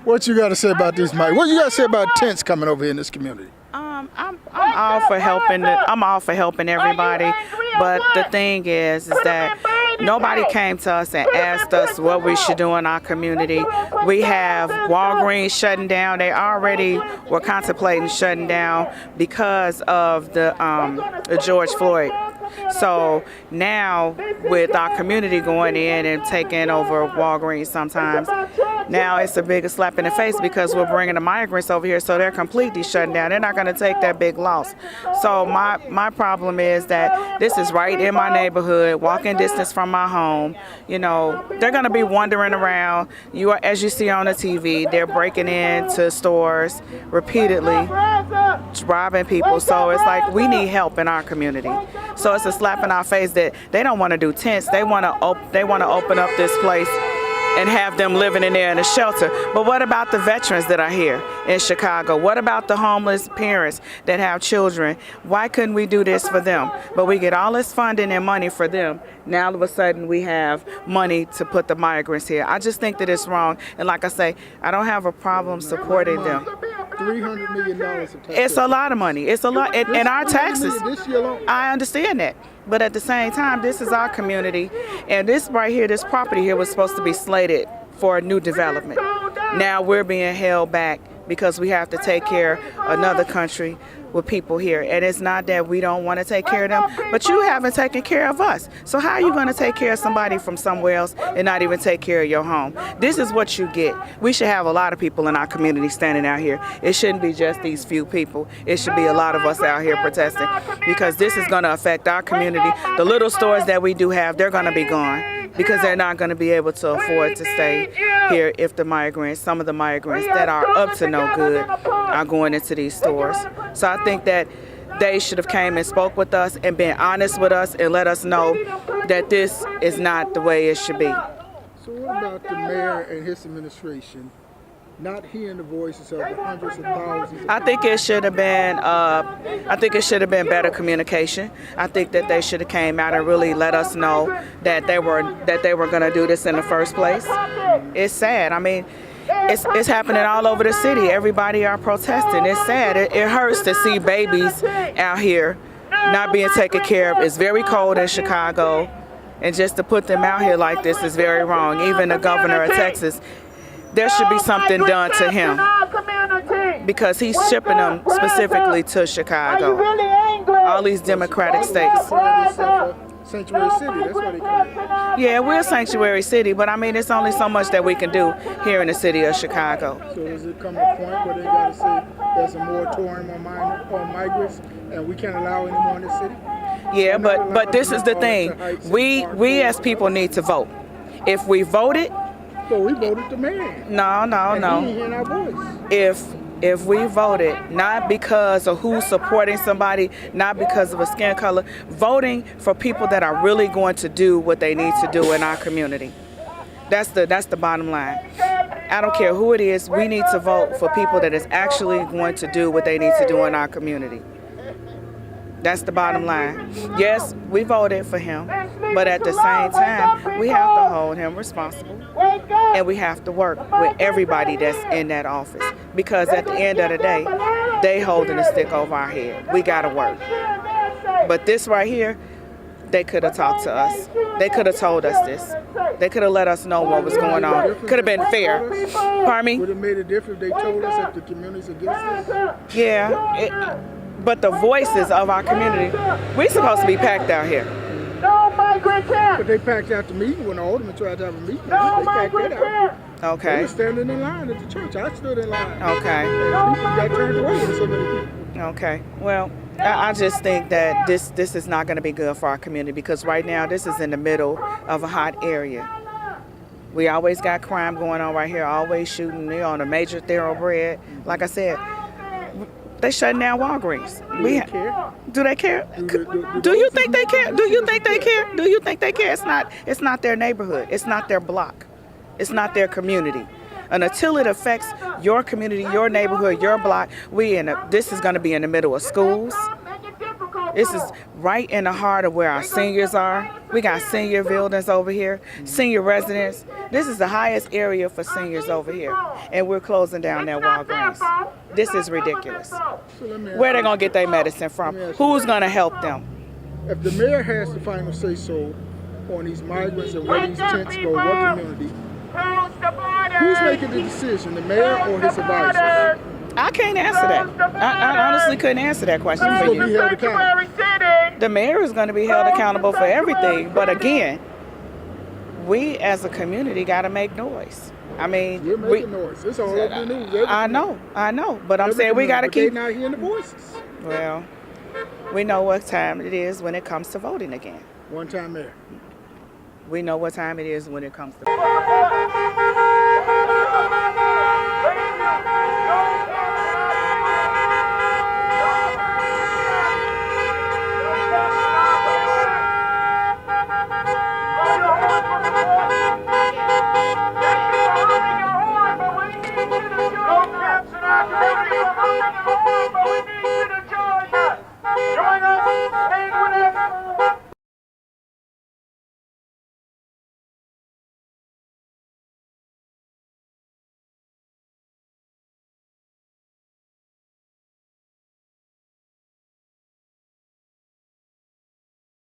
What you got to say about this, Mike? What you got to say about tents coming over here in this community? I'm all for helping. I'm all for helping everybody, but the thing is that nobody came to us and asked us what we should do in our community. We have Walgreens shutting down. They already were contemplating shutting down because of the George Floyd. So now with our community going in and taking over Walgreens sometimes, now it's a bigger slap in the face because we're bringing the migrants over here, so they're completely shutting down. They're not going to take that big loss. So my problem is that this is right in my neighborhood, walking distance from my home. You know, they're going to be wandering around. As you see on the TV, they're breaking into stores repeatedly, robbing people. So it's like we need help in our community. So it's a slap in our face that they don't want to do tents. They want to open up this place and have them living in there in a shelter. But what about the veterans that are here in Chicago? What about the homeless parents that have children? Why couldn't we do this for them? But we get all this funding and money for them. Now all of a sudden we have money to put the migrants here. I just think that it's wrong. And like I say, I don't have a problem supporting them. $300 million of taxes. It's a lot of money. It's a lot. And our taxes. I understand that. But at the same time, this is our community. And this right here, this property here was supposed to be slated for a new development. Now we're being held back because we have to take care of another country with people here. And it's not that we don't want to take care of them, but you haven't taken care of us. So how are you going to take care of somebody from somewhere else and not even take care of your home? This is what you get. We should have a lot of people in our community standing out here. It shouldn't be just these few people. It should be a lot of us out here protesting because this is going to affect our community. The little stores that we do have, they're going to be gone because they're not going to be able to afford to stay here if some of the migrants that are up to no good are going into these stores. So I think that they should have came and spoke with us and been honest with us and let us know that this is not the way it should be. So what about the mayor and his administration not hearing the voices of the hundreds of thousands of I think it should have been better communication. I think that they should have came out and really let us know that they were going to do this in the first place. It's sad. I mean, it's happening all over the city. Everybody are protesting. It's sad. It hurts to see babies out here not being taken care of. It's very cold in Chicago, and just to put them out here like this is very wrong. Even the governor of Texas, there should be something done to him because he's shipping them specifically to Chicago. All these Democratic states. Sanctuary city, that's why they come in. Yeah, we're a sanctuary city, but I mean, it's only so much that we can do here in the city of Chicago. So does it come to a point where they got to say there's a moratorium on migrants and we can't allow any more in the city? Yeah, but this is the thing. We as people need to vote. If we voted, so we voted the man. No. He ain't hearing our voice. If we voted, not because of who's supporting somebody, not because of a skin color, voting for people that are really going to do what they need to do in our community. That's the bottom line. I don't care who it is, we need to vote for people that is actually going to do what they need to do in our community. That's the bottom line. Yes, we voted for him, but at the same time, we have to hold him responsible. And we have to work with everybody that's in that office because at the end of the day, they holding a stick over our head. We got to work. But this right here, they could have talked to us. They could have told us this. They could have let us know what was going on. Could have been fair. Pardon me? Would it have made a difference if they told us that the community's against this? Yeah. But the voices of our community, we're supposed to be packed out here. No migrant tents. But they packed out the meeting when the alderman tried to have a meeting. No They packed migrant it out. tents. They Okay. were standing in line at the church. I stood in line. Okay. And people got turned away with so many people. Okay. Well, I just think that this is not going to be good for our community because right now this is in the middle of a hot area. We always got crime going on right here, always shooting on a major thoroughbred. Like I said, they shutting down Walgreens. Do they care? Do you think they care? Do you think they care? Do you think they care? It's not their neighborhood. It's not their block. It's not their community. And until it affects your community, your neighborhood, your block, this is going to be in the middle of schools. This is right in the heart of where our seniors are. We got senior buildings over here, senior residents. This is the highest area for seniors over here, and we're closing down that Walgreens. This is ridiculous. So let me ask Where they you, gonna get their medicine from? Let me ask you Who's gonna help them? if the mayor has the final say so on these migrants and where these tents go, what community, who's making the decision, the mayor or his advisors? I can't answer that. I honestly couldn't answer that question Who's for going to be you. held accountable? The mayor is going to be held accountable for everything, but again, we as a community got to make noise. I mean, You're making noise. It's all over the news. I know, but I'm saying we got to keep. They're not hearing the voices. Well, we know what time it is when it comes to voting again. One time mayor. We know what time it is when it comes to. Migrant Tents in our community.